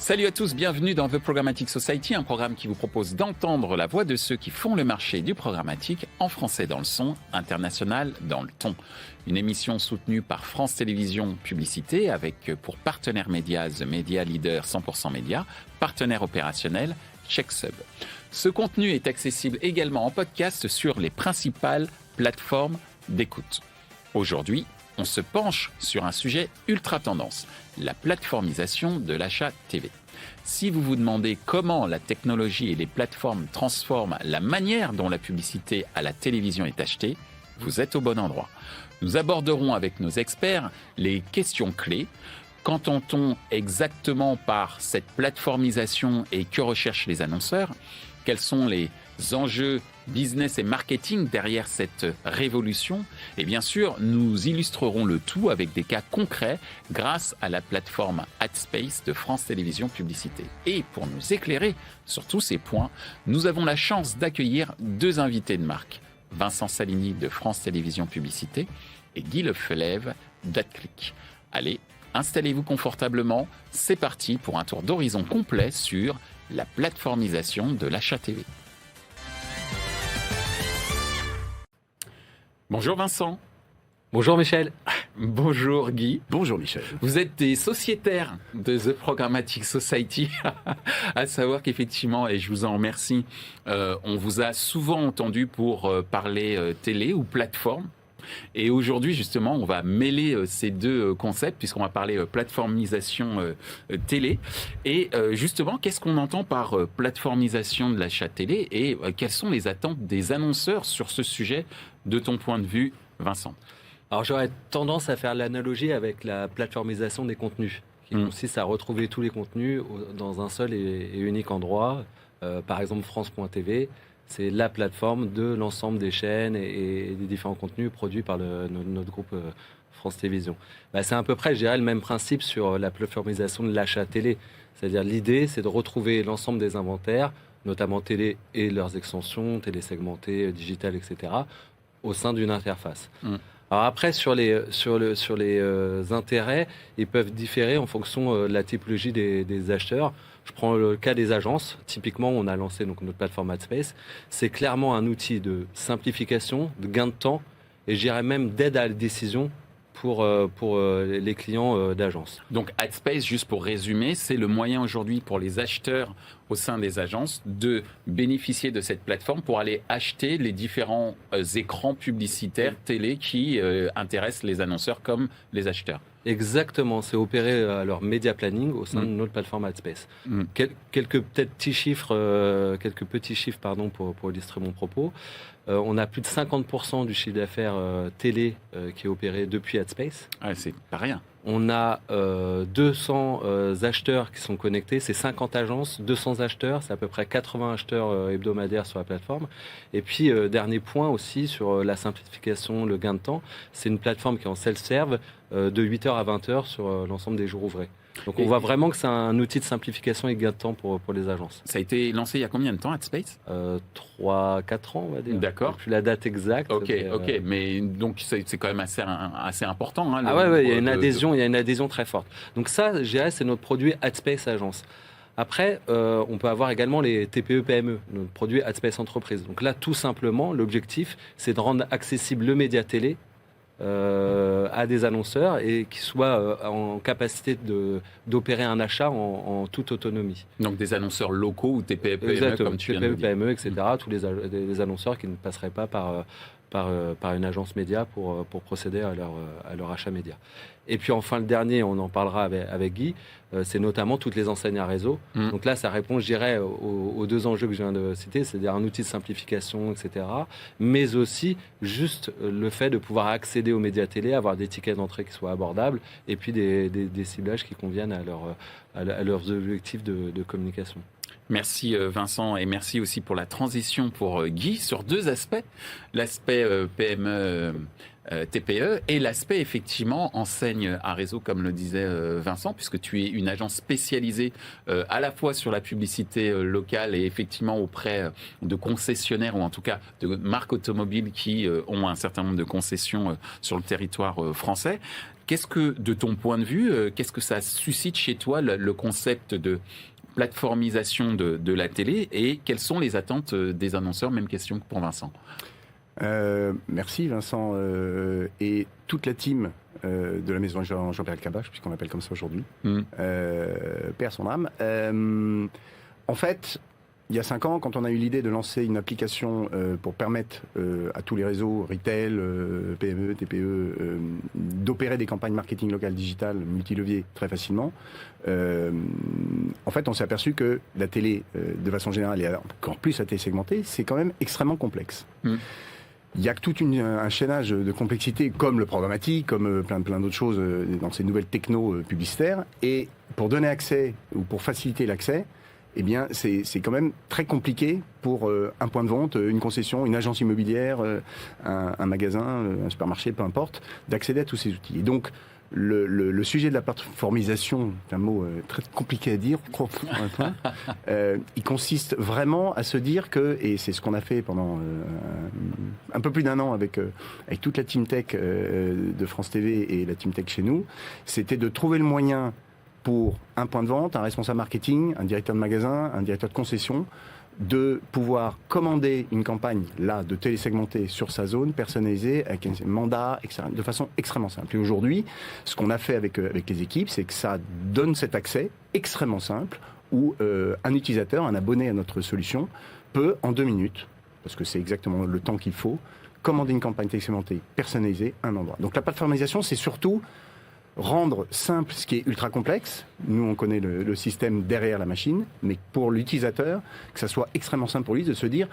Salut à tous, bienvenue dans The Programmatic Society, un programme qui vous propose d'entendre la voix de ceux qui font le marché du programmatique en français dans le son, international dans le ton. Une émission soutenue par France Télévisions Publicité avec pour partenaire média The Media Leader 100% Média, partenaire opérationnel CheckSub. Ce contenu est accessible également en podcast sur les principales plateformes d'écoute. Aujourd'hui, on se penche sur un sujet ultra tendance, la plateformisation de l'achat TV. Si vous vous demandez comment la technologie et les plateformes transforment la manière dont la publicité à la télévision est achetée, vous êtes au bon endroit. Nous aborderons avec nos experts les questions clés. Qu'entend-on exactement par cette plateformisation et que recherchent les annonceurs ? Quels sont les enjeux business et marketing derrière cette révolution? Et bien sûr, nous illustrerons le tout avec des cas concrets grâce à la plateforme AdSpace de France Télévisions Publicité. Et pour nous éclairer sur tous ces points, nous avons la chance d'accueillir deux invités de marque. Vincent Salini de France Télévisions Publicité et Guy Lefebvre d'AdClick. Allez, installez-vous confortablement, c'est parti pour un tour d'horizon complet sur la plateformisation de l'achat TV. Bonjour Vincent. Bonjour Michel. Bonjour Guy. Bonjour Michel. Vous êtes des sociétaires de The Programmatic Society, à savoir qu'effectivement, et je vous en remercie, on vous a souvent entendu pour parler télé ou plateforme. Et aujourd'hui, justement, on va mêler ces deux concepts puisqu'on va parler plateformisation télé. Et justement, qu'est-ce qu'on entend par plateformisation de l'achat télé et quelles sont les attentes des annonceurs sur ce sujet, de ton point de vue, Vincent ? Alors j'aurais tendance à faire l'analogie avec la plateformisation des contenus, qui consiste à retrouver tous les contenus dans un seul et unique endroit. Par exemple, France.tv. C'est la plateforme de l'ensemble des chaînes et des différents contenus produits par notre groupe France Télévisions. C'est à peu près, je dirais, le même principe sur la plateformisation de l'achat télé. C'est-à-dire l'idée, c'est de retrouver l'ensemble des inventaires, notamment télé et leurs extensions, télé segmentées, digitales, etc., au sein d'une interface. Alors après, sur les intérêts, ils peuvent différer en fonction de la typologie des acheteurs. Je prends le cas des agences. Typiquement, on a lancé donc notre plateforme AdSpace. C'est clairement un outil de simplification, de gain de temps et je dirais même d'aide à la décision pour les clients d'agences. Donc AdSpace, juste pour résumer, c'est le moyen aujourd'hui pour les acheteurs au sein des agences de bénéficier de cette plateforme pour aller acheter les différents écrans publicitaires télé qui intéressent les annonceurs comme les acheteurs. Exactement, c'est opérer leur média planning au sein de notre plateforme AdSpace. Quelques petits chiffres pour illustrer mon propos. On a plus de 50% du chiffre d'affaires télé qui est opéré depuis AdSpace. Ah, c'est pas rien. On a 200 acheteurs qui sont connectés, c'est 50 agences, 200 acheteurs, c'est à peu près 80 acheteurs hebdomadaires sur la plateforme. Et puis, dernier point aussi sur la simplification, le gain de temps, c'est une plateforme qui est en self-serve de 8h à 20h sur l'ensemble des jours ouvrés. Donc on voit vraiment que c'est un outil de simplification et de gain de temps pour les agences. Ça a été lancé il y a combien de temps, AdSpace ? 3-4 ans, on va dire. D'accord. Depuis la date exacte. Ok, mais donc c'est quand même assez important. Hein, il y a une adhésion très forte. Donc ça, je dirais, c'est notre produit AdSpace Agence. Après, on peut avoir également les TPE-PME, notre produit AdSpace Entreprise. Donc là, tout simplement, l'objectif, c'est de rendre accessible le média télé à des annonceurs et qui soient en capacité d'opérer un achat en toute autonomie. Donc des annonceurs locaux ou TPE-PME, exactement, comme tu viens de le dire. TPE-PME, etc., tous les annonceurs qui ne passeraient pas par une agence média pour procéder à leur achat média. Et puis enfin, le dernier, on en parlera avec Guy, c'est notamment toutes les enseignes à réseau. Donc là, ça répond, je dirais, aux deux enjeux que je viens de citer, c'est-à-dire un outil de simplification, etc., mais aussi juste le fait de pouvoir accéder aux médias télé, avoir des tickets d'entrée qui soient abordables, et puis des ciblages qui conviennent à leurs objectifs de communication. Merci Vincent et merci aussi pour la transition pour Guy sur deux aspects, l'aspect PME TPE et l'aspect effectivement enseigne à réseau comme le disait Vincent, puisque tu es une agence spécialisée à la fois sur la publicité locale et effectivement auprès de concessionnaires ou en tout cas de marques automobiles qui ont un certain nombre de concessions sur le territoire français. Qu'est-ce que, de ton point de vue, qu'est-ce que ça suscite chez toi, le concept de plateformisation de la télé, et quelles sont les attentes des annonceurs? Même question que pour Vincent. Merci Vincent et toute la team de la maison Jean-Pierre Elkabbach, puisqu'on l'appelle comme ça aujourd'hui. Paix à son âme. En fait, il y a 5 ans, quand on a eu l'idée de lancer une application pour permettre à tous les réseaux, retail, PME, TPE, d'opérer des campagnes marketing locales digitales multileviers très facilement, en fait, on s'est aperçu que la télé, de façon générale, et encore plus la télé segmentée, c'est quand même extrêmement complexe. Il y a tout un chaînage de complexité, comme le programmatique, comme plein d'autres choses dans ces nouvelles techno publicitaires. Et pour donner accès, ou pour faciliter l'accès, eh bien, c'est quand même très compliqué pour un point de vente, une concession, une agence immobilière, un magasin, un supermarché, peu importe, d'accéder à tous ces outils. Et donc, le sujet de la plateformisation, c'est un mot très compliqué à dire, il consiste vraiment à se dire que, et c'est ce qu'on a fait pendant un peu plus d'1 an avec toute la team tech de France TV et la team tech chez nous, c'était de trouver le moyen pour un point de vente, un responsable marketing, un directeur de magasin, un directeur de concession, de pouvoir commander une campagne là de télésegmentée sur sa zone, personnalisée, avec un mandat, etc., de façon extrêmement simple. Et aujourd'hui, ce qu'on a fait avec les équipes, c'est que ça donne cet accès extrêmement simple où un utilisateur, un abonné à notre solution, peut en 2 minutes, parce que c'est exactement le temps qu'il faut, commander une campagne télésegmentée personnalisée à un endroit. Donc la plateformisation, c'est surtout rendre simple ce qui est ultra complexe. Nous, on connaît le système derrière la machine, mais pour l'utilisateur, que ça soit extrêmement simple pour lui de se dire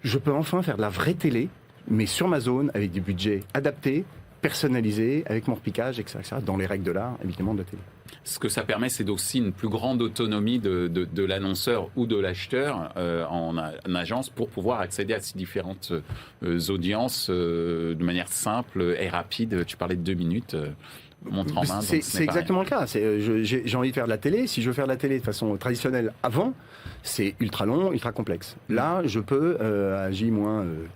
je peux enfin faire de la vraie télé, mais sur ma zone, avec des budgets adaptés, personnalisés, avec mon repiquage, etc., dans les règles de l'art, évidemment, de la télé. Ce que ça permet, c'est aussi une plus grande autonomie de l'annonceur ou de l'acheteur en agence pour pouvoir accéder à ces différentes audiences de manière simple et rapide. Tu parlais de 2 minutes. Montre en main. C'est exactement le cas. J'ai envie de faire de la télé. Si je veux faire de la télé de façon traditionnelle avant, c'est ultra long, ultra complexe. Là, je peux, à J-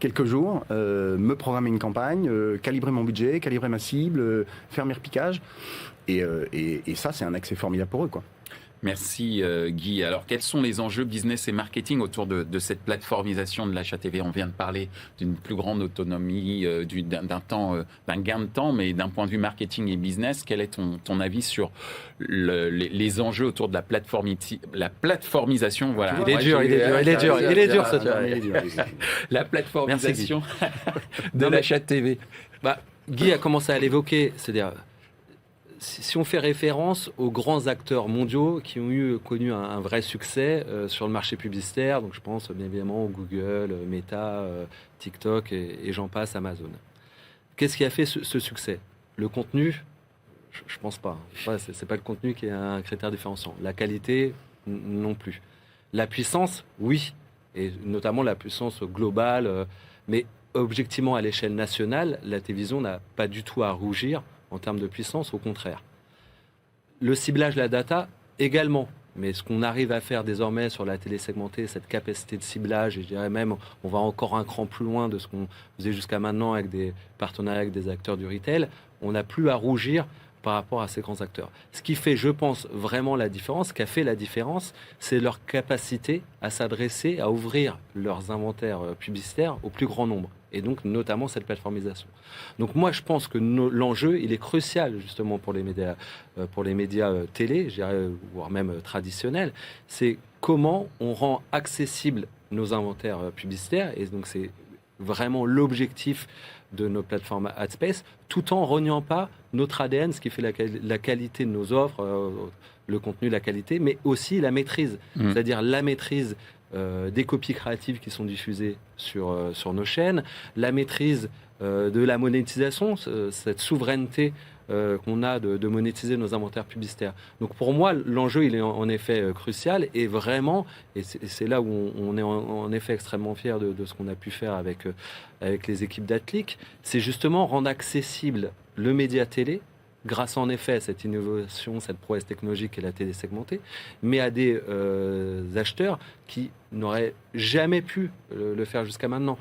quelques jours, me programmer une campagne, calibrer mon budget, calibrer ma cible, faire mes repiquages. Et ça, c'est un accès formidable pour eux, quoi. Merci Guy. Alors, quels sont les enjeux business et marketing autour de cette plateformisation de l'achat TV? On vient de parler d'une plus grande autonomie, d'un gain de temps, mais d'un point de vue marketing et business, quel est ton avis sur les enjeux autour de la plateformisation? Voilà. Il est dur, ça. La plateformisation de l'achat TV. Guy a commencé à l'évoquer, c'est-à-dire si on fait référence aux grands acteurs mondiaux qui ont connu un vrai succès sur le marché publicitaire, donc je pense bien évidemment Google, Meta, TikTok et j'en passe, Amazon. Qu'est-ce qui a fait ce succès? Le contenu? Je pense pas. C'est pas le contenu qui est un critère différenciant. La qualité? Non plus. La puissance? Oui. Et notamment la puissance globale. Mais objectivement, à l'échelle nationale, la télévision n'a pas du tout à rougir en termes de puissance, au contraire. Le ciblage, la data, également. Mais ce qu'on arrive à faire désormais sur la télé segmentée, cette capacité de ciblage, et je dirais même, on va encore un cran plus loin de ce qu'on faisait jusqu'à maintenant avec des partenariats avec des acteurs du retail, on n'a plus à rougir par rapport à ces grands acteurs. Ce qui fait, je pense, vraiment la différence, ce qui a fait la différence, c'est leur capacité à s'adresser, à ouvrir leurs inventaires publicitaires au plus grand nombre. Et donc, notamment, cette plateformisation. Donc, moi, je pense que l'enjeu, il est crucial, justement, pour les médias télé, je dirais, voire même traditionnels. C'est comment on rend accessibles nos inventaires publicitaires. Et donc, c'est vraiment l'objectif de nos plateformes AdSpace, tout en reniant pas notre ADN, ce qui fait la qualité de nos offres, le contenu, la qualité, mais aussi la maîtrise. C'est-à-dire la maîtrise des copies créatives qui sont diffusées sur nos chaînes, la maîtrise de la monétisation, cette souveraineté qu'on a de monétiser nos inventaires publicitaires. Donc pour moi, l'enjeu, il est en effet crucial et vraiment, et c'est là où on est en effet extrêmement fiers de ce qu'on a pu faire avec les équipes d'Atlic, c'est justement rendre accessible le média télé grâce en effet à cette innovation, cette prouesse technologique et la télé segmentée, mais à des acheteurs qui n'auraient jamais pu le faire jusqu'à maintenant.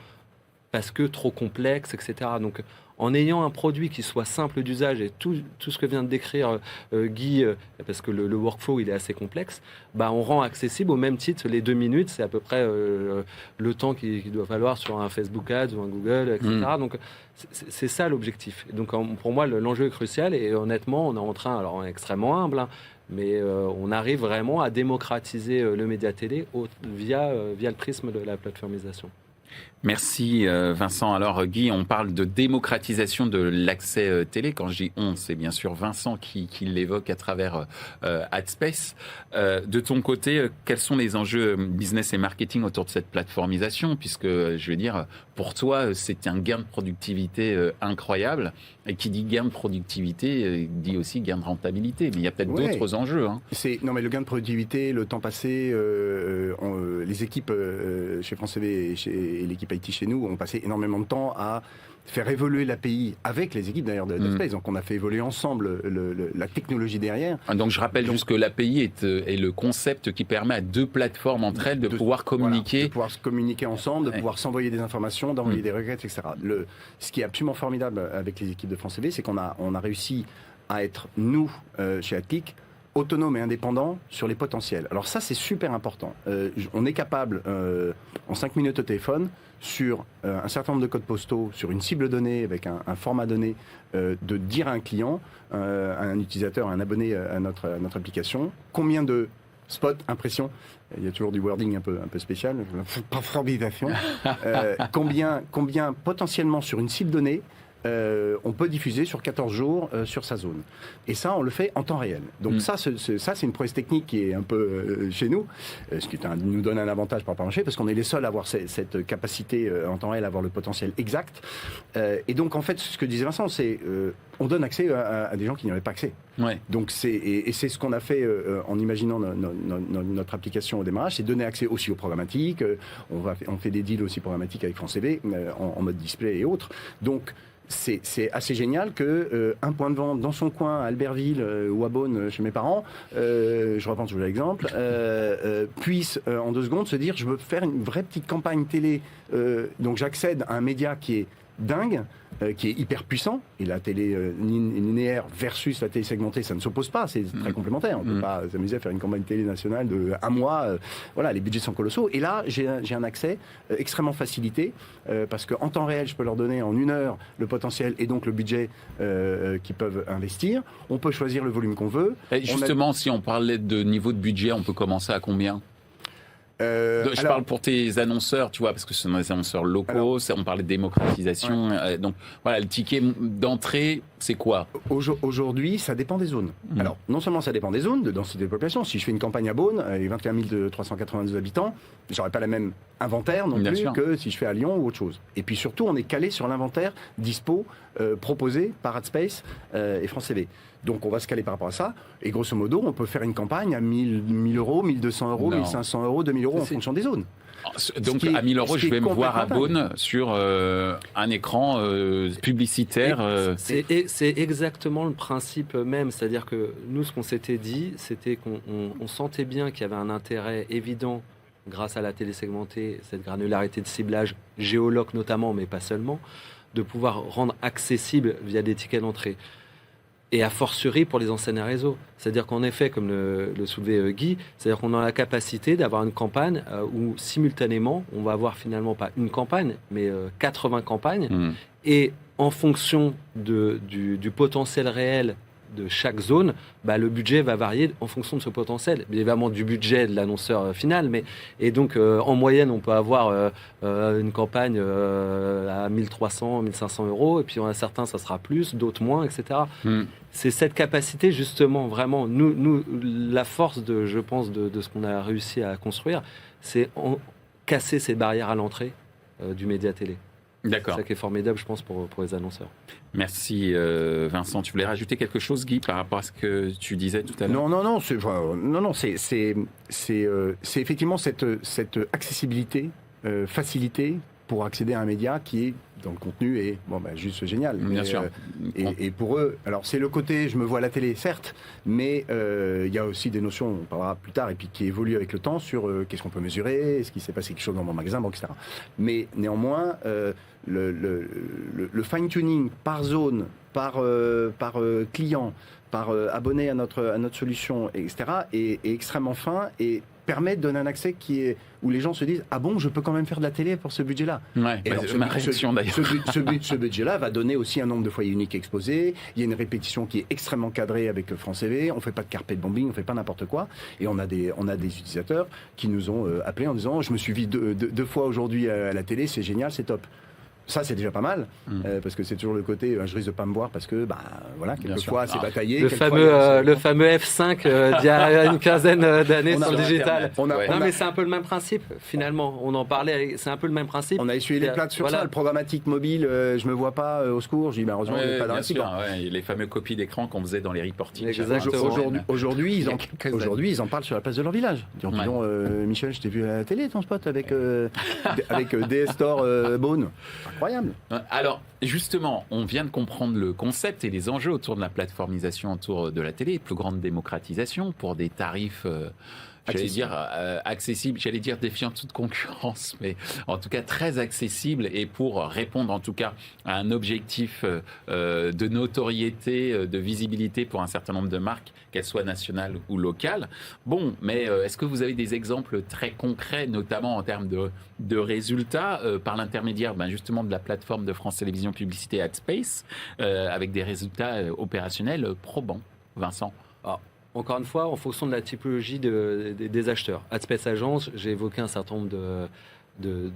parce que trop complexe, etc. Donc, en ayant un produit qui soit simple d'usage et tout ce que vient de décrire Guy, parce que le workflow il est assez complexe, on rend accessible au même titre les 2 minutes, c'est à peu près le temps qu'il doit falloir sur un Facebook Ads ou un Google, etc. Donc c'est ça l'objectif. Donc pour moi l'enjeu est crucial et honnêtement on est en train, alors on est extrêmement humble, mais on arrive vraiment à démocratiser le média télé via le prisme de la plateformisation. Merci Vincent. Alors Guy, on parle de démocratisation de l'accès télé. Quand je dis on, c'est bien sûr Vincent qui l'évoque à travers AdSpace. De ton côté, quels sont les enjeux business et marketing autour de cette plateformisation? Puisque, je veux dire, pour toi, c'est un gain de productivité incroyable. Et qui dit gain de productivité, dit aussi gain de rentabilité. Mais il y a peut-être d'autres enjeux. Hein. Non, mais le gain de productivité, le temps passé, les équipes chez France TV et l'équipe IT chez nous ont passé énormément de temps à faire évoluer l'API avec les équipes d'ailleurs d'AdSpace. Donc on a fait évoluer ensemble la technologie derrière. Donc je rappelle juste que l'API est le concept qui permet à 2 plateformes entre elles de pouvoir communiquer. Voilà, de pouvoir se communiquer ensemble, de pouvoir s'envoyer des informations, d'envoyer des requêtes, etc. Ce qui est absolument formidable avec les équipes de France TV, c'est qu'on a réussi à être, nous, chez AdClick, autonome et indépendant sur les potentiels. Alors ça, c'est super important. On est capable, en 5 minutes au téléphone, sur un certain nombre de codes postaux, sur une cible donnée, avec un format donné, de dire à un client, à un utilisateur, à un abonné à notre application, combien de spots, impressions, il y a toujours du wording un peu spécial, performisation, combien potentiellement sur une cible donnée, on peut diffuser sur 14 jours sur sa zone. Et ça, on le fait en temps réel. Donc ça, c'est une prouesse technique qui est un peu chez nous, ce qui nous donne un avantage par rapport au marché, parce qu'on est les seuls à avoir cette capacité en temps réel, à avoir le potentiel exact. Et donc, en fait, ce que disait Vincent, c'est on donne accès à des gens qui n'y avaient pas accès. Ouais. Donc c'est ce qu'on a fait en imaginant notre application au démarrage, c'est donner accès aussi aux programmatiques. On fait des deals aussi programmatiques avec France TV en mode display et autres. Donc c'est assez génial que un point de vente dans son coin à Albertville ou à Beaune chez mes parents, je reprends toujours l'exemple, puisse en 2 secondes se dire je veux faire une vraie petite campagne télé, donc j'accède à un média qui est dingue, qui est hyper puissant, et la télé linéaire versus la télé segmentée, ça ne s'oppose pas, c'est très complémentaire. On ne peut pas s'amuser à faire une campagne télé nationale de 1 mois, voilà, les budgets sont colossaux, et là j'ai un accès extrêmement facilité, parce qu'en temps réel, je peux leur donner en 1 heure le potentiel et donc le budget qu'ils peuvent investir. On peut choisir le volume qu'on veut. Et justement, si on parlait de niveau de budget, on peut commencer à combien ? Je parle pour tes annonceurs, tu vois, parce que ce sont des annonceurs locaux, on parlait de démocratisation. Ouais. Donc voilà, le ticket d'entrée, c'est quoi ? Aujourd'hui, ça dépend des zones. Alors, non seulement ça dépend des zones, de densité de population. Si je fais une campagne à Beaune, avec 21 392 habitants, j'aurai pas la même inventaire non plus que si je fais à Lyon ou autre chose. Et puis surtout, on est calé sur l'inventaire dispo proposé par AdSpace et France TV. Donc on va se caler par rapport à ça. Et grosso modo, on peut faire une campagne à 1000 euros, 1200 euros, 1500 euros, 2000 euros en fonction des zones. Donc à 1000 euros, je vais me voir à Beaune sur un écran publicitaire. C'est exactement le principe même. C'est-à-dire que nous, ce qu'on s'était dit, c'était qu'on sentait bien qu'il y avait un intérêt évident grâce à la télé segmentée, cette granularité de ciblage, géoloc notamment, mais pas seulement, de pouvoir rendre accessible via des tickets d'entrée. Et a fortiori pour les enseignes à réseau. C'est-à-dire qu'en effet, comme le soulevait Guy, c'est-à-dire qu'on a la capacité d'avoir une campagne où simultanément, on va avoir finalement pas une campagne, mais 80 campagnes. Et en fonction du potentiel réel de chaque zone, le budget va varier en fonction de ce potentiel. Bien évidemment du budget de l'annonceur final, et donc en moyenne, on peut avoir une campagne à 1300, 1500 euros, et puis on a certains, ça sera plus, d'autres moins, etc. C'est cette capacité, justement, vraiment, nous la force, je pense, de ce qu'on a réussi à construire, c'est casser ces barrières à l'entrée du média télé. D'accord. C'est ça qui est formidable, je pense, pour les annonceurs. Merci Vincent. Tu voulais rajouter quelque chose, Guy, par rapport à ce que tu disais tout à l'heure ? Non, c'est effectivement cette accessibilité, facilité pour accéder à un média qui est dans le contenu est juste génial. Bien sûr. Et pour eux, alors c'est le côté, je me vois à la télé, certes, mais il y a aussi des notions, on parlera plus tard, et puis qui évoluent avec le temps sur qu'est-ce qu'on peut mesurer, est-ce qu'il s'est passé quelque chose dans mon magasin, etc. Mais néanmoins, le fine-tuning par zone, par client, par abonné à notre solution, etc., est extrêmement fin et permet de donner un accès où les gens se disent « Ah bon, je peux quand même faire de la télé pour ce budget-là ». Ouais, ma réaction d'ailleurs. Ce budget-là va donner aussi un nombre de foyers uniques exposés. Il y a une répétition qui est extrêmement cadrée avec France TV. On ne fait pas de carpet bombing, on ne fait pas n'importe quoi. Et on a des utilisateurs qui nous ont appelés en disant « Je me suis vu deux fois aujourd'hui à la télé, c'est génial, c'est top ». Ça, c'est déjà pas mal, parce que c'est toujours le côté je risque de pas me boire parce que, quelquefois, c'est bataillé. Le fameux F5 d'il y a une quinzaine d'années sur le digital. Mais c'est un peu le même principe, finalement. On en parlait, c'est un peu le même principe. On a essuyé les plates sur ça, le programmatique mobile, je me vois pas, au secours. J'ai dit, heureusement, on n'est pas dans la cible. Les fameux copies d'écran qu'on faisait dans les reportings. Aujourd'hui, ils en parlent sur la place de leur village. Disons, Michel, je t'ai vu à la télé, ton spot, avec DS Store Beaune. Incroyable. Alors, justement, on vient de comprendre le concept et les enjeux autour de la plateformisation autour de la télé, plus grande démocratisation pour des tarifs, accessibles, j'allais dire défiant toute concurrence, mais en tout cas très accessible et pour répondre en tout cas à un objectif de notoriété, de visibilité pour un certain nombre de marques, qu'elles soient nationales ou locales. Bon, mais est-ce que vous avez des exemples très concrets, notamment en termes de résultats, par l'intermédiaire justement de la plateforme de France Télévisions Publicité AdSpace, avec des résultats opérationnels probants, Vincent? Encore une fois, en fonction de la typologie des acheteurs. AdSpace Agence, j'ai évoqué un certain nombre de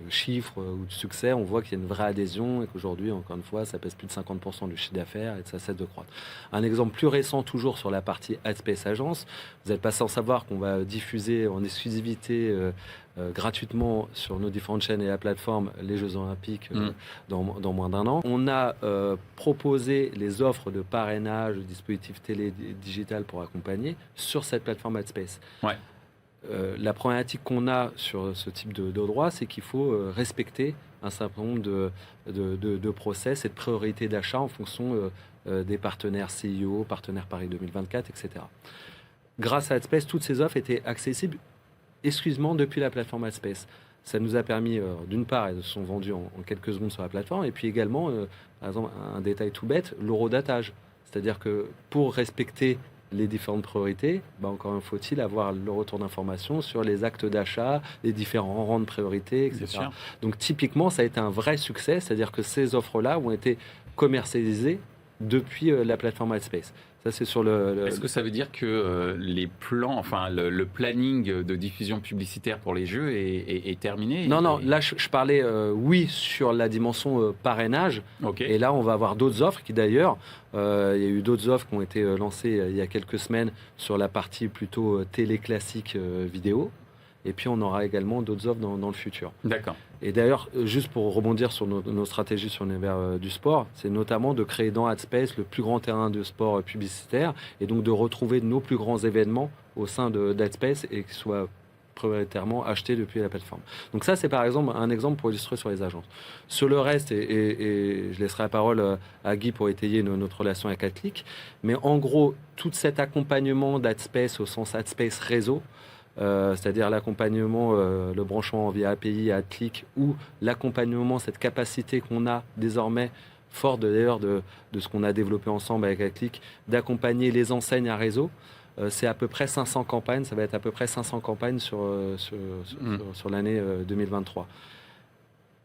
chiffres ou de succès. On voit qu'il y a une vraie adhésion et qu'aujourd'hui, encore une fois, ça pèse plus de 50% du chiffre d'affaires et que ça cesse de croître. Un exemple plus récent, toujours sur la partie AdSpace Agence, vous n'êtes pas sans savoir qu'on va diffuser en exclusivité gratuitement sur nos différentes chaînes et la plateforme les Jeux Olympiques dans moins d'un an. On a proposé les offres de parrainage, de dispositifs télé digital pour accompagner sur cette plateforme AdSpace. Ouais. La problématique qu'on a sur ce type de droit, c'est qu'il faut respecter un certain nombre de process et de priorités d'achat en fonction des partenaires CIO, partenaires Paris 2024, etc. Grâce à AdSpace, toutes ces offres étaient accessibles exclusivement depuis la plateforme AdSpace. Ça nous a permis, d'une part, elles sont vendues en quelques secondes sur la plateforme, et puis également, par exemple, un détail tout bête, l'horodatage. C'est-à-dire que pour respecter les différentes priorités, encore faut-il avoir le retour d'information sur les actes d'achat, les différents rangs de priorité, etc. Donc typiquement, ça a été un vrai succès, c'est-à-dire que ces offres-là ont été commercialisées depuis la plateforme AdSpace. Ça, c'est sur Est-ce que ça veut dire que les plans, le planning de diffusion publicitaire pour les jeux est terminé? Non, là je parlais, oui, sur la dimension parrainage. Okay. Et là, on va avoir d'autres offres qui d'ailleurs, il y a eu d'autres offres qui ont été lancées il y a quelques semaines sur la partie plutôt télé classique vidéo. Et puis, on aura également d'autres offres dans le futur. D'accord. Et d'ailleurs, juste pour rebondir sur nos stratégies sur l'univers du sport, c'est notamment de créer dans AdSpace le plus grand terrain de sport publicitaire et donc de retrouver nos plus grands événements au sein d'AdSpace et qu'ils soient prioritairement achetés depuis la plateforme. Donc ça, c'est par exemple un exemple pour illustrer sur les agences. Sur le reste, et je laisserai la parole à Guy pour étayer notre relation avec AdClick, mais en gros, tout cet accompagnement d'AdSpace au sens AdSpace réseau, c'est-à-dire l'accompagnement, le branchement via API à AdClick ou l'accompagnement, cette capacité qu'on a désormais, fort d'ailleurs de ce qu'on a développé ensemble avec AdClick, d'accompagner les enseignes à réseau. C'est à peu près 500 campagnes, ça va être à peu près 500 campagnes sur l'année 2023.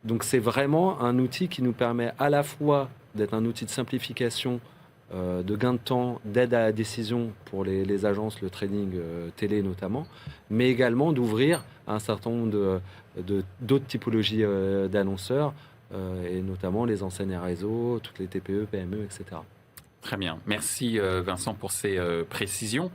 Donc c'est vraiment un outil qui nous permet à la fois d'être un outil de simplification, de gain de temps, d'aide à la décision pour les agences, le trading télé notamment, mais également d'ouvrir un certain nombre d'autres typologies d'annonceurs, et notamment les enseignes à réseau, toutes les TPE, PME, etc. Très bien. Merci Vincent pour ces précisions.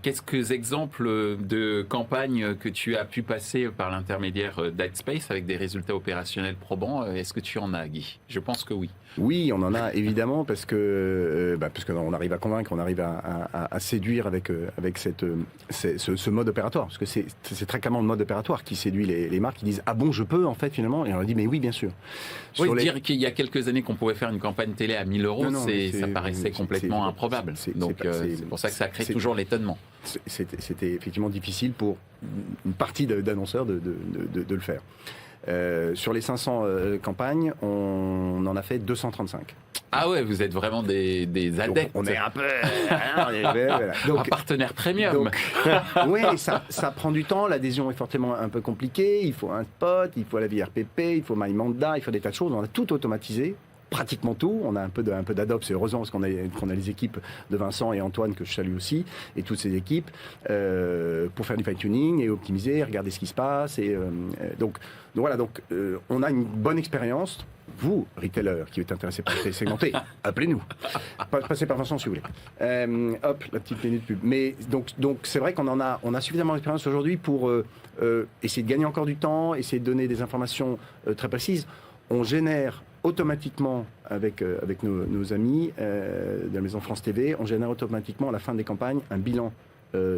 Quelques exemples de campagnes que tu as pu passer par l'intermédiaire d'AdSpace avec des résultats opérationnels probants. Est-ce que tu en as, Guy? Je pense que oui. Oui, on en a évidemment parce que on arrive à convaincre, on arrive à séduire avec ce mode opératoire, parce que c'est très clairement le mode opératoire qui séduit les marques qui disent ah bon je peux en fait finalement, et on leur dit mais oui bien sûr. Dire qu'il y a quelques années qu'on pouvait faire une campagne télé à 1 000 €, ça paraissait complètement improbable. Donc c'est pour ça que ça crée toujours l'étonnement. C'était effectivement difficile pour une partie d'annonceurs de le faire. Sur les 500 campagnes, on en a fait 235. Ah ouais, vous êtes vraiment des adeptes. Donc, on est un peu donc, un partenaire premium. Oui, ça prend du temps. L'adhésion est fortement un peu compliquée. Il faut un spot, il faut la VRPP, il faut MyManda, il faut des tas de choses. On a tout automatisé. Pratiquement tout. On a un peu d'AdOps, c'est heureusement parce qu'on a les équipes de Vincent et Antoine que je salue aussi, et toutes ces équipes pour faire du fine-tuning et optimiser, regarder ce qui se passe. Et donc voilà, on a une bonne expérience. Vous, retailer, qui êtes intéressé par les segmentés, appelez-nous. Passez par Vincent si vous voulez. Hop, la petite minute pub. Mais donc c'est vrai qu'on a suffisamment d'expérience aujourd'hui pour essayer de gagner encore du temps, essayer de donner des informations très précises. On génère automatiquement avec nos amis de la maison France TV, on génère automatiquement à la fin des campagnes un bilan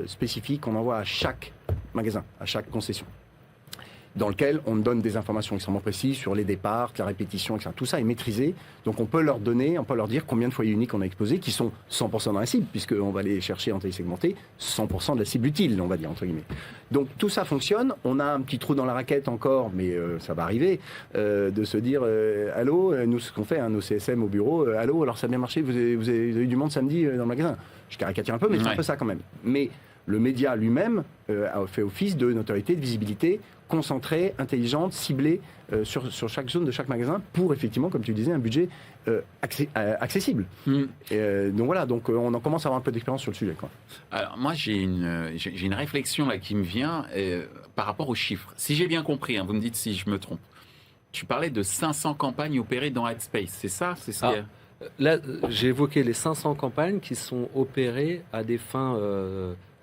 spécifique qu'on envoie à chaque magasin, à chaque concession, dans lequel on donne des informations extrêmement précises sur les départs, la répétition, etc. Tout ça est maîtrisé, donc on peut leur dire combien de foyers uniques on a exposés, qui sont 100% dans la cible, puisqu'on va aller chercher en télésegmenté 100% de la cible utile, on va dire, entre guillemets. Donc tout ça fonctionne, on a un petit trou dans la raquette encore, mais ça va arriver, de se dire, allô, nous ce qu'on fait, nos CSM au bureau, allô, alors ça a bien marché, vous avez eu du monde samedi dans le magasin. Je caricature un peu, mais c'est un peu ça quand même. Mais le média lui-même a fait office de notoriété, de visibilité, concentrée, intelligente, ciblée sur chaque zone de chaque magasin pour effectivement, comme tu disais, un budget accessible. Donc voilà, on en commence à avoir un peu d'expérience sur le sujet, quoi. Alors moi j'ai une réflexion là qui me vient par rapport aux chiffres. Si j'ai bien compris, vous me dites si je me trompe. Tu parlais de 500 campagnes opérées dans AdSpace, c'est ça? Là, j'ai évoqué les 500 campagnes qui sont opérées à des fins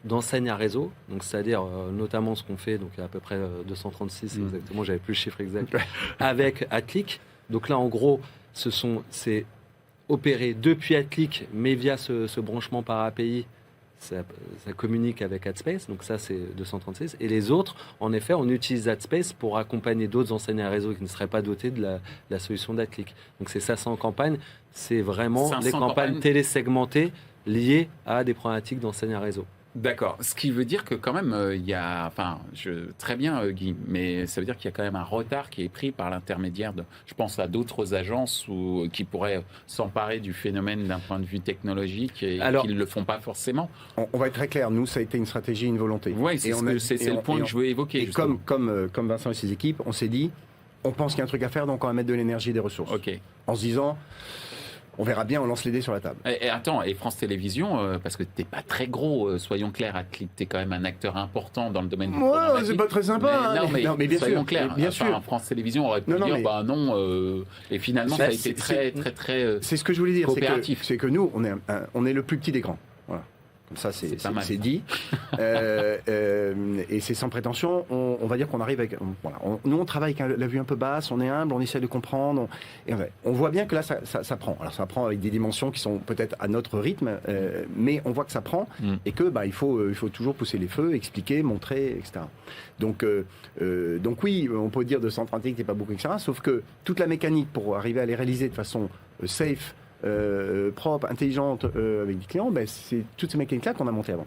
d'enseigne à réseau, donc c'est-à-dire notamment ce qu'on fait, donc à peu près 236 exactement, j'avais plus le chiffre exact, avec AdClick. Donc là, en gros, c'est opéré depuis AdClick, mais via ce branchement par API, ça communique avec AdSpace, donc ça c'est 236. Et les autres, en effet, on utilise AdSpace pour accompagner d'autres enseignes à réseau qui ne seraient pas dotées de la solution d'AdClick. Donc ces 500 campagnes, c'est vraiment des campagnes télésegmentées liées à des problématiques d'enseignes à réseau. D'accord. Ce qui veut dire que quand même, il y a... très bien, Guy, mais ça veut dire qu'il y a quand même un retard qui est pris par l'intermédiaire de... Je pense à d'autres agences qui pourraient s'emparer du phénomène d'un point de vue technologique et qui ne le font pas forcément. On va être très clair. Nous, ça a été une stratégie, une volonté. Oui, c'est le point que je veux évoquer. Et comme Vincent et ses équipes, on s'est dit, on pense qu'il y a un truc à faire, donc on va mettre de l'énergie et des ressources. OK. En se disant... On verra bien, on lance les dés sur la table. Et attends, et France Télévisions, parce que t'es pas très gros, soyons clairs, AdClick, t'es quand même un acteur important dans le domaine du programmatique. Ouais, c'est pas très sympa. Mais bien soyons sûr, clairs. Bien sûr. France Télévisions aurait pu dire, bah non, et finalement ça a été très c'est ce que je voulais dire, coopératif. C'est que nous, on est le plus petit des grands. Voilà. Comme ça, c'est dit. Et c'est sans prétention. On va dire qu'on arrive avec... nous, on travaille avec la vue un peu basse, on est humble, on essaie de comprendre. On voit bien que là, ça prend. Alors, ça prend avec des dimensions qui sont peut-être à notre rythme, mais on voit que ça prend et que il faut toujours pousser les feux, expliquer, montrer, etc. Donc oui, on peut dire de 130 que c'est pas beaucoup, etc. Sauf que toute la mécanique pour arriver à les réaliser de façon safe, propre, intelligente avec des clients, c'est toutes ces mécaniques-là qu'on a montées avant.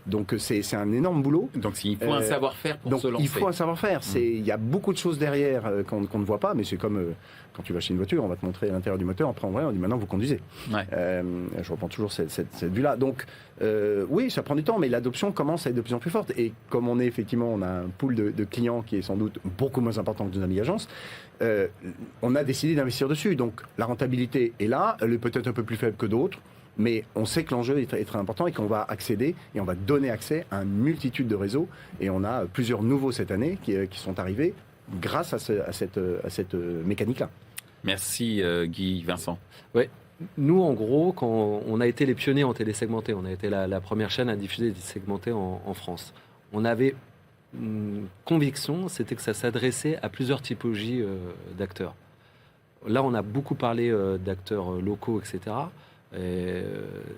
Donc c'est un énorme boulot. Donc il faut un savoir-faire pour se lancer. Il faut un saurfaire. Il y a beaucoup de choses derrière qu'on ne voit pas, mais c'est comme quand tu vas chez une voiture, on va te montrer l'intérieur du moteur, après on dit maintenant vous conduisez. Ouais. Je reprends toujours cette vue-là. Donc oui, ça prend du temps, mais l'adoption commence à être de plus en plus forte. Et comme on a un pool de clients qui est sans doute beaucoup moins important que nos amis agences, on a décidé d'investir dessus. Donc la rentabilité est là, elle est peut-être un peu plus faible que d'autres, mais on sait que l'enjeu est très important et qu'on va accéder et on va donner accès à une multitude de réseaux. Et on a plusieurs nouveaux cette année qui sont arrivés grâce à cette mécanique-là. Merci Guy, Vincent. Oui. Nous, en gros, quand on a été les pionniers en télésegmenté, on a été la première chaîne à diffuser des segmentés en France. On avait une conviction, c'était que ça s'adressait à plusieurs typologies d'acteurs. Là, on a beaucoup parlé d'acteurs locaux, etc. Et,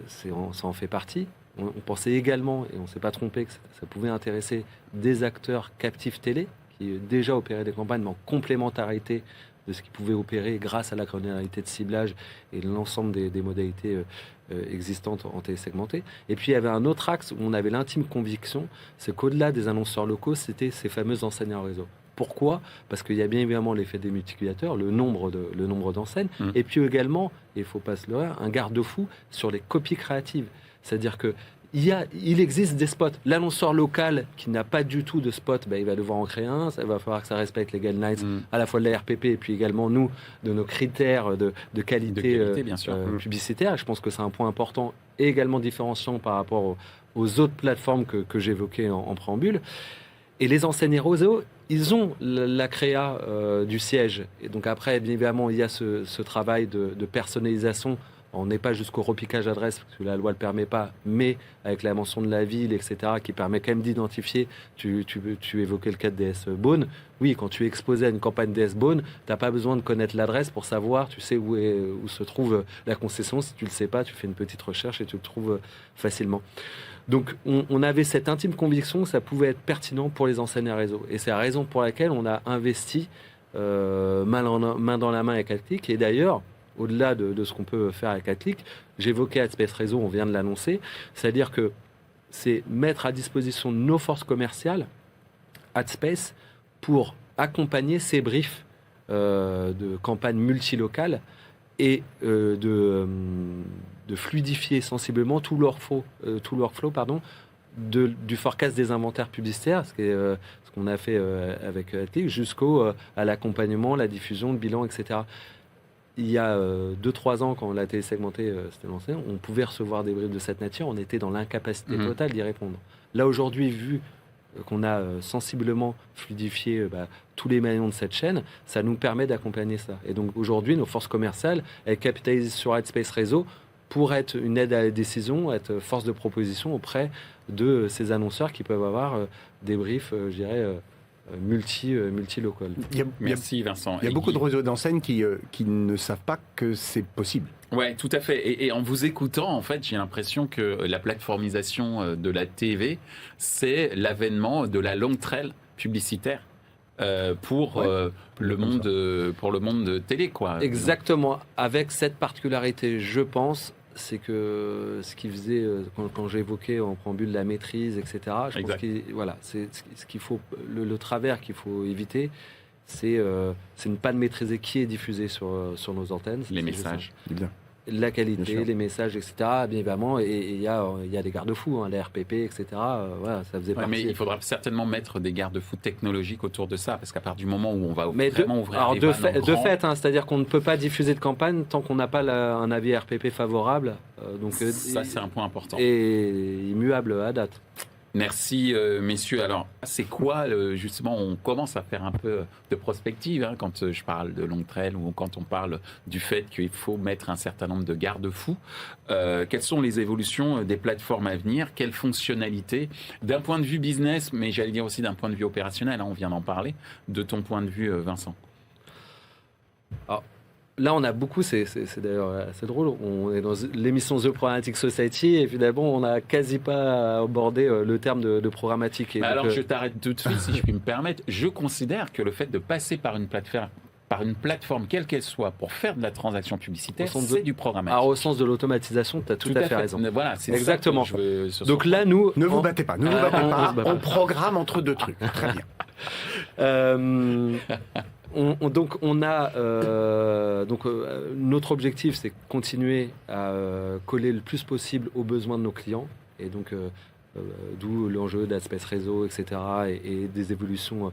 ça en fait partie. On pensait également, et on ne s'est pas trompé, que ça pouvait intéresser des acteurs captifs télé, qui déjà opéraient des campagnes, mais en complémentarité de ce qu'ils pouvaient opérer grâce à la granularité de ciblage et l'ensemble des modalités existantes en télésegmenté. Et puis il y avait un autre axe où on avait l'intime conviction, c'est qu'au-delà des annonceurs locaux, c'était ces fameuses enseignes en réseau. Pourquoi ? Parce qu'il y a bien évidemment l'effet des multiplicateurs, le nombre d'enseignes, et puis également, et il ne faut pas se leurrer, un garde-fou sur les copies créatives. C'est-à-dire que il existe des spots. L'annonceur local qui n'a pas du tout de spot, il va devoir en créer un. Il va falloir que ça respecte les guidelines à la fois de la RPP et puis également nous, de nos critères de qualité bien sûr. Publicitaire. Je pense que c'est un point important et également différenciant par rapport aux autres plateformes que j'évoquais en préambule. Et les enseignes réseau, ils ont la créa du siège. Et donc après, bien évidemment, il y a ce travail de personnalisation. On n'est pas jusqu'au repiquage d'adresse, parce que la loi ne le permet pas, mais avec la mention de la ville, etc., qui permet quand même d'identifier. Tu évoquais le cas de DS Beaune. Oui, quand tu es exposé à une campagne DS Beaune, tu n'as pas besoin de connaître l'adresse pour savoir, tu sais où se trouve la concession. Si tu ne le sais pas, tu fais une petite recherche et tu le trouves facilement. Donc, on avait cette intime conviction que ça pouvait être pertinent pour les enseignes à réseau. Et c'est la raison pour laquelle on a investi main dans la main avec AdClick. Et d'ailleurs, au-delà de ce qu'on peut faire avec AdClick, j'évoquais AdSpace Réseau, on vient de l'annoncer, c'est-à-dire que c'est mettre à disposition de nos forces commerciales AdSpace pour accompagner ces briefs de campagnes multilocales et de fluidifier sensiblement tout leur flow du forecast des inventaires publicitaires, ce qu'on a fait avec AdClick, à l'accompagnement, la diffusion, le bilan, etc. Il y a 2-3 ans, quand la télésegmentée s'était lancée, on pouvait recevoir des briefs de cette nature, on était dans l'incapacité totale d'y répondre. Là, aujourd'hui, vu qu'on a sensiblement fluidifié tous les maillons de cette chaîne, ça nous permet d'accompagner ça. Et donc, aujourd'hui, nos forces commerciales, elles capitalisent sur AdSpace Réseau pour être une aide à la décision, être force de proposition auprès de ces annonceurs qui peuvent avoir des briefs, je dirais, multi-local. Merci Vincent. Il y a beaucoup de réseaux d'enseignes qui ne savent pas que c'est possible. Oui, tout à fait. Et en vous écoutant, en fait, j'ai l'impression que la plateformisation de la TV, c'est l'avènement de la longue trail publicitaire pour le monde de télé, quoi. Exactement. Avec cette particularité, je pense, c'est que ce qui faisait, quand j'évoquais en préambule la maîtrise, etc., je pense c'est ce qu'il faut, le travers qu'il faut éviter, c'est ne pas de maîtriser qui est diffusé sur nos antennes. Les messages. La qualité, les messages, etc. Bien évidemment, et il y a des garde-fous, la RPP, etc. Ça faisait partie. Mais il faudra certainement mettre des garde-fous technologiques autour de ça, parce qu'à partir du moment où on va vraiment ouvrir alors les de vannes fait, c'est-à-dire qu'on ne peut pas diffuser de campagne tant qu'on n'a pas un avis RPP favorable. Donc ça, c'est un point important. Et immuable à date. Merci messieurs. Alors, c'est quoi justement, on commence à faire un peu de prospective quand je parle de long trail ou quand on parle du fait qu'il faut mettre un certain nombre de garde-fous. Quelles sont les évolutions des plateformes à venir? Quelles fonctionnalités d'un point de vue business, mais j'allais dire aussi d'un point de vue opérationnel, on vient d'en parler, de ton point de vue Vincent? Alors, là, on a beaucoup, c'est d'ailleurs assez drôle, on est dans l'émission The Programmatic Society et finalement, on n'a quasi pas abordé le terme de programmatique. Alors, je t'arrête tout de suite, si je puis me permettre. Je considère que le fait de passer par une plateforme, quelle qu'elle soit, pour faire de la transaction publicitaire, c'est du programmatique. Alors, au sens de l'automatisation, tu as tout à fait raison. Voilà, c'est exactement. Ça que je veux, donc là, nous... Ne vous battez pas, on programme entre deux trucs. Très bien. Notre objectif, c'est continuer à coller le plus possible aux besoins de nos clients. Et donc, d'où l'enjeu d'AdSpace Réseau, etc. et des évolutions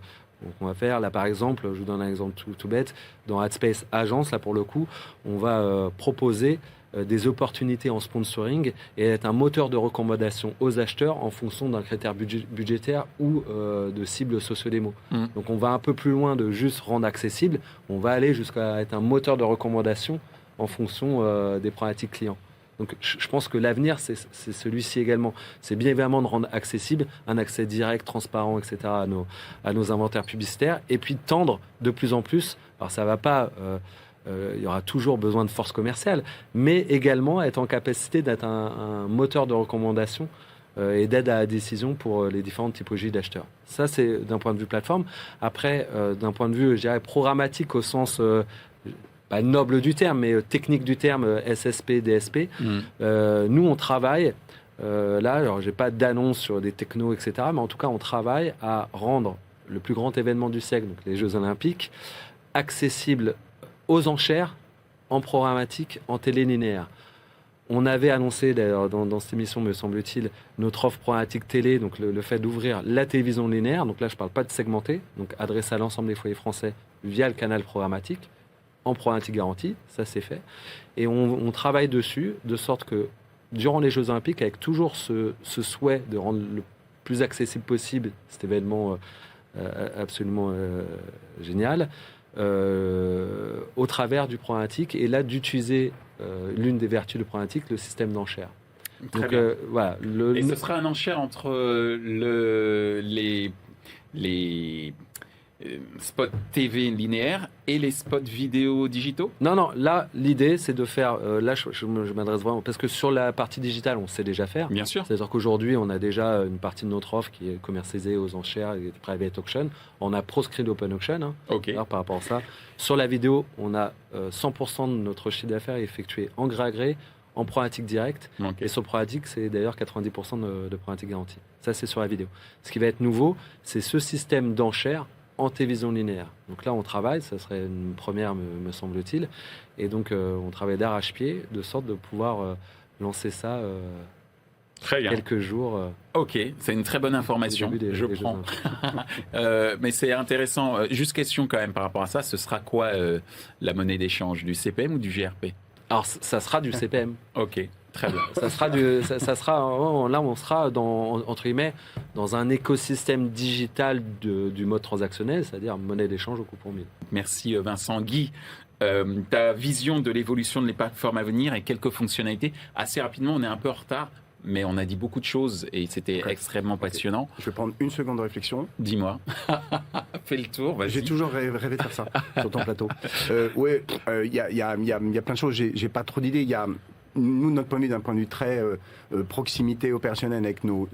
qu'on va faire. Là, par exemple, je vous donne un exemple tout bête. Dans AdSpace Agence, là, pour le coup, on va proposer des opportunités en sponsoring et être un moteur de recommandation aux acheteurs en fonction d'un critère budgétaire ou de cible socio-démo. Donc on va un peu plus loin de juste rendre accessible, on va aller jusqu'à être un moteur de recommandation en fonction des problématiques clients. Donc je pense que l'avenir, c'est celui-ci également. C'est bien évidemment de rendre accessible un accès direct, transparent, etc. à nos inventaires publicitaires, et puis tendre de plus en plus, alors ça ne va pas... il y aura toujours besoin de force commerciale, mais également être en capacité d'être un moteur de recommandation et d'aide à la décision pour les différentes typologies d'acheteurs. Ça, c'est d'un point de vue plateforme. Après, d'un point de vue, je dirais, programmatique au sens... pas noble du terme, mais technique du terme, SSP, DSP. Nous, on travaille, là, alors j'ai pas d'annonce sur des technos, etc., mais en tout cas, on travaille à rendre le plus grand événement du siècle, donc les Jeux Olympiques, accessible aux enchères, en programmatique, en télé linéaire. On avait annoncé, d'ailleurs, dans cette émission, me semble-t-il, notre offre programmatique télé, donc le fait d'ouvrir la télévision linéaire, donc là, je ne parle pas de segmenter, donc adressé à l'ensemble des foyers français via le canal programmatique, en programmatique garantie, ça c'est fait. Et on travaille dessus, de sorte que durant les Jeux Olympiques, avec toujours ce souhait de rendre le plus accessible possible cet événement absolument génial, au travers du programmatique, et là d'utiliser l'une des vertus du programmatique, le système d'enchères. Donc voilà. Et ce sera un enchère entre les spots TV linéaires et les spots vidéo digitaux? Non, là, l'idée, c'est de faire... là, je m'adresse vraiment... Parce que sur la partie digitale, on sait déjà faire. Bien sûr. C'est-à-dire qu'aujourd'hui, on a déjà une partie de notre offre qui est commercialisée aux enchères et private auction. On a proscrit l'open auction. Alors, par rapport à ça. Sur la vidéo, on a 100% de notre chiffre d'affaires effectué en gré à gré, en programmatique directe. Et sur programmatique, c'est d'ailleurs 90% de programmatique garantie. Ça, c'est sur la vidéo. Ce qui va être nouveau, c'est ce système d'enchères en télévision linéaire. Donc là, on travaille, ça serait une première, me semble-t-il. Et donc, on travaille d'arrache-pied, de sorte de pouvoir lancer ça quelques jours. Ok, c'est une très bonne information. Je prends. Mais c'est intéressant. Juste question quand même par rapport à ça. Ce sera quoi la monnaie d'échange? Du CPM ou du GRP? Alors, ça sera du CPM. Ok. Très bien. Là, on sera entre guillemets dans un écosystème digital du mode transactionnel, c'est-à-dire monnaie d'échange au coupon 1000. Merci Vincent. Guy, ta vision de l'évolution de les plateformes à venir et quelques fonctionnalités. Assez rapidement, on est un peu en retard, mais on a dit beaucoup de choses et c'était extrêmement passionnant. Je vais prendre une seconde de réflexion. Dis-moi. Fais le tour, vas-y. J'ai toujours rêvé de faire ça sur ton plateau. Oui, il y a plein de choses. J'ai pas trop d'idées. Nous, notre point de vue, d'un point de vue très proximité opérationnelle avec nos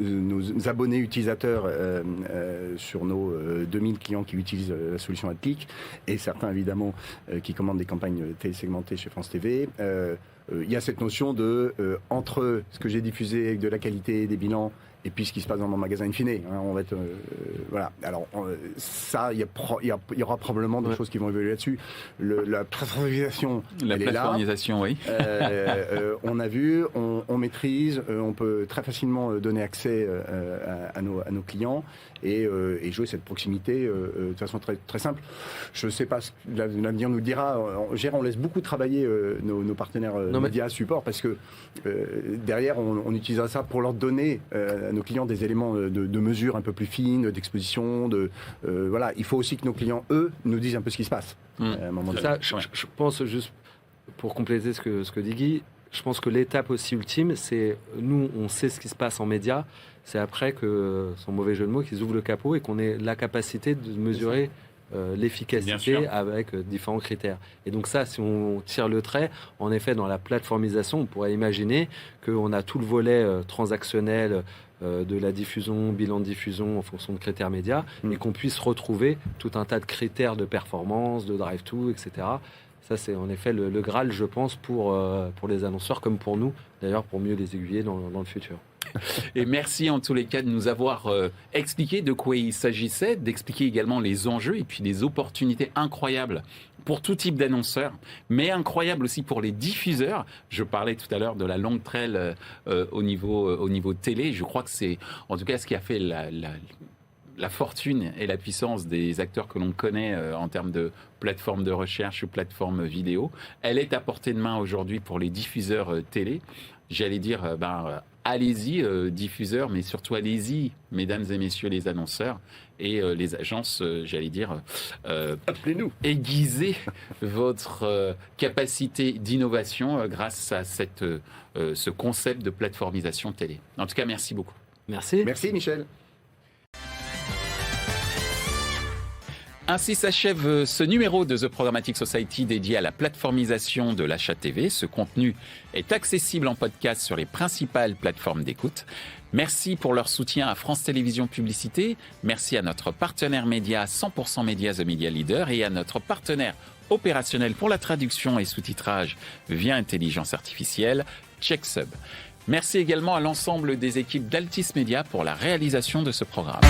abonnés utilisateurs sur nos 2000 clients qui utilisent la solution AdClick, et certains évidemment qui commandent des campagnes télésegmentées chez France TV, il y a cette notion de entre ce que j'ai diffusé avec de la qualité, des bilans, et puis ce qui se passe dans mon magasin in fine. On va être, voilà. Alors, ça, il y aura probablement des choses qui vont évoluer là-dessus. La plateformisation, elle est là. Oui. On a vu, on maîtrise, on peut très facilement donner accès à nos clients et jouer cette proximité de façon très, très simple. Je ne sais pas, l'avenir nous le dira. On laisse beaucoup travailler nos partenaires médias support parce que derrière, on utilisera ça pour leur donner à nos clients des éléments de mesure un peu plus fines, d'exposition. Voilà. Il faut aussi que nos clients, eux, nous disent un peu ce qui se passe. À un moment donné. Ça, je pense, juste pour compléter ce que dit Guy, je pense que l'étape aussi ultime, c'est nous, on sait ce qui se passe en médias, c'est après que, sans mauvais jeu de mots, qu'ils ouvrent le capot et qu'on ait la capacité de mesurer l'efficacité avec différents critères. Et donc ça, si on tire le trait, en effet, dans la plateformisation, on pourrait imaginer qu'on a tout le volet transactionnel de la diffusion, bilan de diffusion en fonction de critères médias, et qu'on puisse retrouver tout un tas de critères de performance, de drive-to, etc. Ça, c'est en effet le Graal, je pense, pour les annonceurs, comme pour nous, d'ailleurs, pour mieux les aiguiller dans le futur. Et merci en tous les cas de nous avoir expliqué de quoi il s'agissait, d'expliquer également les enjeux et puis les opportunités incroyables pour tout type d'annonceurs, mais incroyables aussi pour les diffuseurs. Je parlais tout à l'heure de la longue trail au niveau télé. Je crois que c'est en tout cas ce qui a fait la fortune et la puissance des acteurs que l'on connaît en termes de plateformes de recherche ou plateformes vidéo. Elle est à portée de main aujourd'hui pour les diffuseurs télé. J'allais dire, allez-y, diffuseurs, mais surtout allez-y, mesdames et messieurs les annonceurs et les agences, j'allais dire, appelez-nous. Aiguisez votre capacité d'innovation grâce à ce concept de plateformisation télé. En tout cas, merci beaucoup. Merci. Merci Michel. Ainsi s'achève ce numéro de The Programmatic Society dédié à la plateformisation de l'achat TV. Ce contenu est accessible en podcast sur les principales plateformes d'écoute. Merci pour leur soutien à France Télévisions Publicité. Merci à notre partenaire média 100% Média The Media Leader et à notre partenaire opérationnel pour la traduction et sous-titrage via intelligence artificielle, CheckSub. Merci également à l'ensemble des équipes d'Altis Media pour la réalisation de ce programme.